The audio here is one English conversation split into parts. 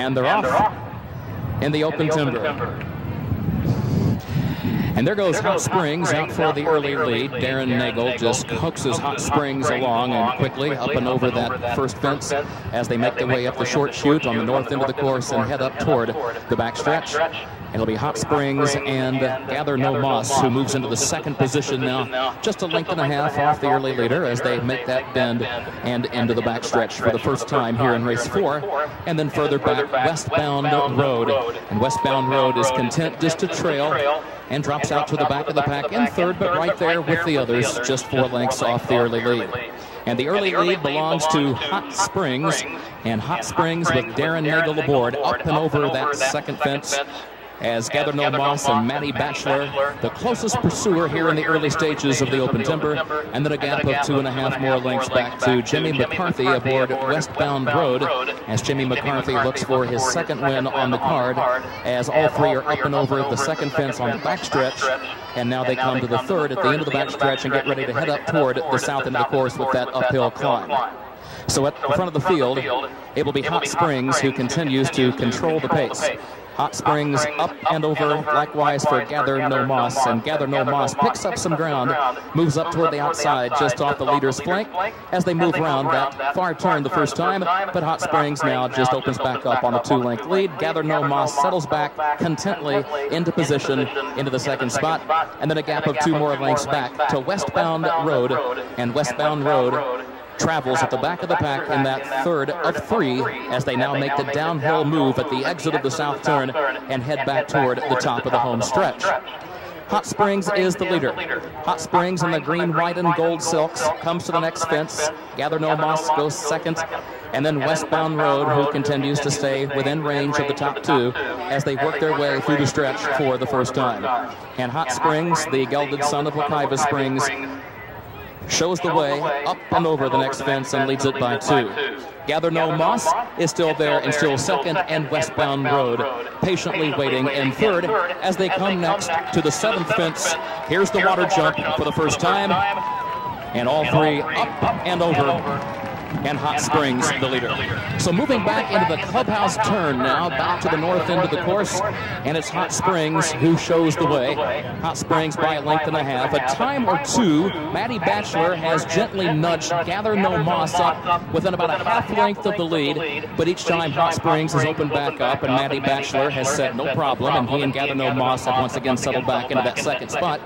And they're off in the open timber. And there goes Hot Springs out for the early lead. Darren Nagel just coaxes Hot Springs along and quickly up and over that first fence as they make their way up the short chute on the north end of the course and head up toward the backstretch. It'll be Hot Springs and Gather No Moss who moves into the second position now, just a length and a half off the early leader as they make that bend and into the backstretch for the first time here in race 4. And then further back, Westbound Road. And Westbound Road is content just to trail and drops out to the back of the pack in third, but right there with the others, just 4 lengths off the early lead. And the early lead belongs to Hot Springs, and Hot Springs with Darren Nagel aboard, up and over that second fence as Gather No Moss and Matty Batchelor, the closest pursuer here in the early stages of the open timber, and then a gap of 2.5 more lengths back to Jimmy McCarthy aboard Westbound Road as Jimmy McCarthy looks for his second win on the card as all three are up and over the second fence on the backstretch, and now they come to the third at the end of the backstretch and get ready to head up toward the south end of the course with that uphill climb. So at the front of the field, it will be Hot Springs who continues to control the pace. Hot Springs up and over, likewise for Gather No Moss, and Gather No Moss picks up some ground, moves up toward the outside just off the leader's flank as they move around that far turn the first time, but Hot Springs now just opens back up on a 2-length lead. Gather No Moss settles back contently into position into the second spot, and then a gap of 2 more lengths back to Westbound Road, and Westbound Road travels at the back of the pack in that third of 3 as they now make the downhill move at the exit of the south turn and head back toward the top of the home stretch. Hot Springs is the leader. Hot Springs in the green, white, and gold silks comes to the next fence. Gather No Moss goes second, and then Westbound Road, who continues to stay within range of the top 2 as they work their way through the stretch for the first time. And Hot Springs, the gelded son of Wekiva Springs, shows the way up and over the next fence and leads it by 2. Gather No Moss is still there and still second, and Westbound Road patiently waiting in third as they come next to the 7th fence. Here's the water jump for the first time, and all 3 up and over, and Hot Springs the leader. So moving back into the clubhouse turn now, back to the north end of the course, and it's Hot Springs who shows the way. Hot Springs by a length and a half. A time or 2, Matty Batchelor has gently nudged Gather No Moss up within about a half length of the lead, but each time Hot Springs has opened back up and Matty Batchelor has said no problem, and he and Gather No Moss have once again settled back into that second spot.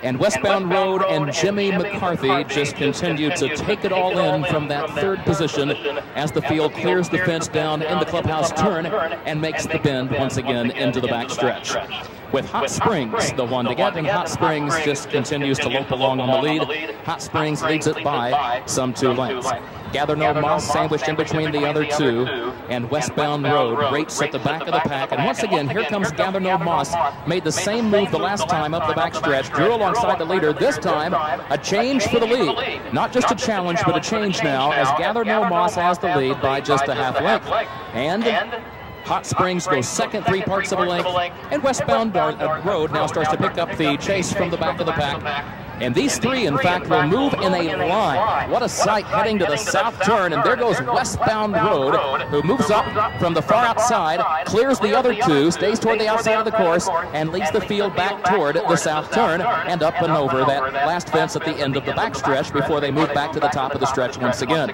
And Westbound Road and Jimmy McCarthy just continue to take it all in from that third position as the field clears the fence down in the clubhouse turn and makes the bend once again into the backstretch. With Hot Springs the one to get, and Hot Springs just continues to lope along on the lead. Hot Springs leads it by some 2 lengths. Gather No Moss sandwiched in between the other 2, and Westbound Road rates at the back of the pack. And once again, here comes Gather No Moss. Made the same move the last time up the backstretch, drew alongside the leader. This time, a change for the lead. Not just a challenge, but a change now as Gather No Moss has the lead by just a half length. And Hot Springs goes second, 3 parts of a length, and Westbound Road now starts to pick up the chase from the back of the pack. And these 3, in fact, will move in a line. What a sight heading to the south turn. And there goes Westbound Road, who moves up from the far outside, clears the other 2, stays toward the outside of the course, and leads the field back toward the south turn and up and over that last fence at the end of the backstretch before they move back to the top of the stretch once again.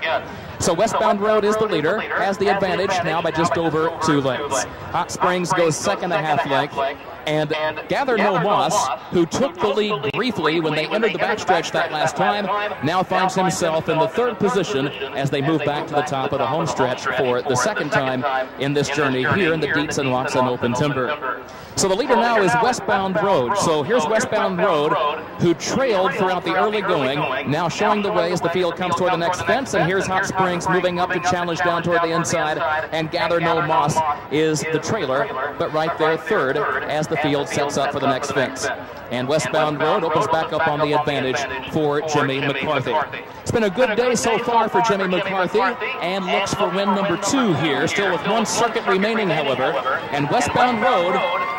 So Westbound Road is the leader, has the advantage now by just over 2 lengths. Hot Springs goes second, a half length. And Gather No Moss, who took the lead briefly when they entered the backstretch that last time, now finds himself in the third position as they move back to the top of the home stretch for the second time in this journey here in the Dietz and Watson Open Timber. So the leader now is Westbound Road. So here's Westbound Road, who trailed throughout the early going, now showing the way as the field comes toward the next fence. And here's Hot Springs moving up to challenge down toward the inside. And Gather No Moss is the trailer, but right there third as the field sets up for the next fence. And Westbound Road opens back up on the advantage for Jimmy McCarthy. It's been a good day so far for Jimmy McCarthy, and looks for win number 2 here, still with 1 circuit remaining, however. And Westbound Road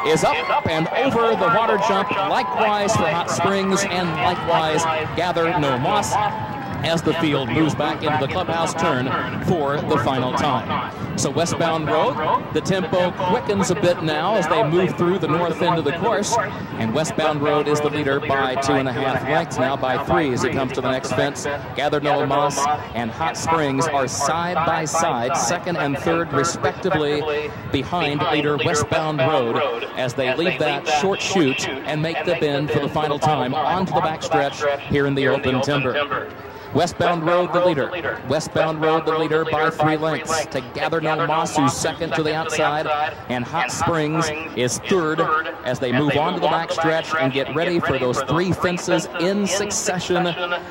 is up and over the water jump, likewise for Hot Springs and likewise Gather No Moss. as the field moves back into the clubhouse turn for the final time. So westbound road, the tempo quickens a bit now as they move through the north end of the course, and westbound road is the leader by 2.5 lengths, now by 3 as it comes to the next fence. Gather No Moss and Hot Springs are side by side, second and third respectively, behind leader westbound road as they leave that short chute and make the bend for the final time onto the backstretch here in the open timber. Westbound road, the leader. Westbound road, the leader by 3 lengths. To Gather No Moss, who's second to the outside, and Hot Springs is third as they move on to the backstretch and get ready for those 3 fences in succession.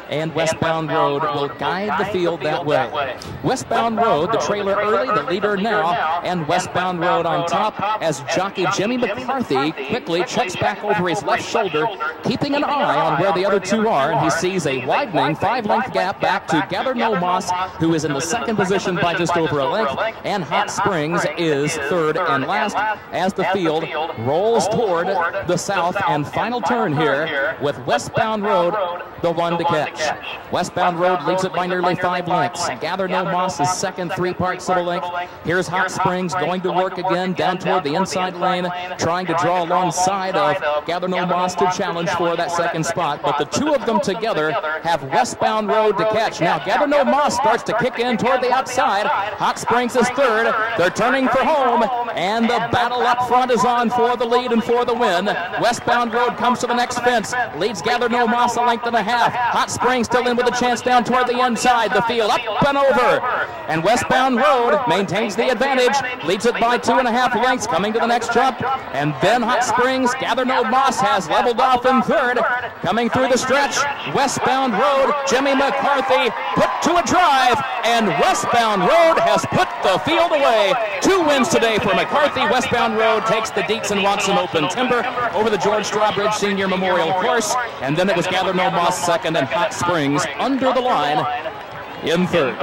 And westbound road will guide the field that way. Westbound road, the trailer early, the leader now, and westbound road on top as jockey Jimmy McCarthy quickly checks back over his left shoulder, keeping an eye on where the other 2 are, and he sees a widening 5-length gap back to Gather No Moss, who is in the second position by just over a length, and Hot Springs is third and last as the field rolls toward the south and final turn here with westbound road the one to catch. Westbound road leads it by nearly 5 lengths. Gather No Moss is second, 3 parts of a length. Here's Hot Springs going to work again down toward the inside lane, trying to draw alongside of Gather No Moss to challenge for that second spot, but the 2 of them together have westbound road to catch. Now Gather No Moss starts to kick in toward the outside. Hot Springs is third. They're turning for home, and the battle up front is on for the lead and for the win. Westbound road comes to the next fence, leads Gather No Moss a length and a half. Hot Springs still in with a chance down toward the inside. The field up and over, and westbound road maintains the advantage, leads it by 2.5 lengths coming to the next jump, and then Hot Springs, Gather No Moss has leveled off in third. Coming through the stretch, westbound road, Jimmy McCarthy put to a drive, and westbound road has put the field away. 2 wins today for McCarthy. Westbound road takes the Dietz and Watson Open Timber over the George Strawbridge Senior Memorial Course, and then it was Gather No Moss second and Hot Springs under the line in third.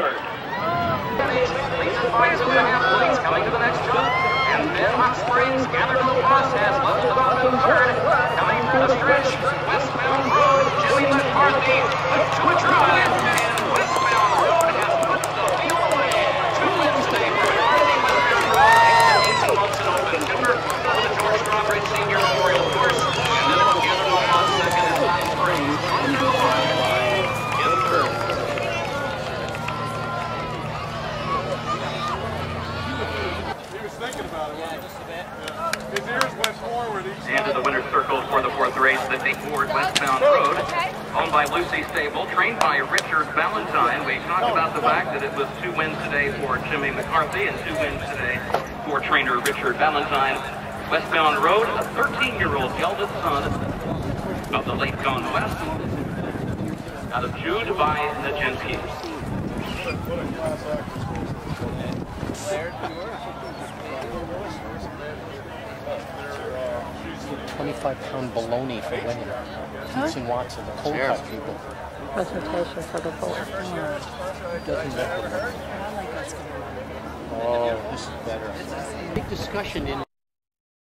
Coming to the next jump, and then Hot Springs, Gather No Moss has leveled off in third. Coming through the stretch, westbound road, Jimmy McCarthy put to a drive, and westbound road has put the field away. 2 wins today for McCarthy. Westbound road takes the Watson Open Timber over the George Strawbridge Senior Memorial Course, and then it was Gather No Moss second and Hot Springs under the line in third. Thinking about it. Yeah, just a bit. Yeah. His ears went forward. Into the winner's circle for the 4th race, the Deep Ward Westbound Road, owned by Lucy Stable, trained by Richard Valentine. We talked about the fact that it was 2 wins today for Jimmy McCarthy and 2 wins today for trainer Richard Valentine. Westbound Road, a 13-year-old eldest son of the late Gone West, out of Jude by Najenski. 25-pound bologna for women. Dietz and Watson, the cold cut people. Presentation for the board. Doesn't matter. Oh, this is better. Big discussion in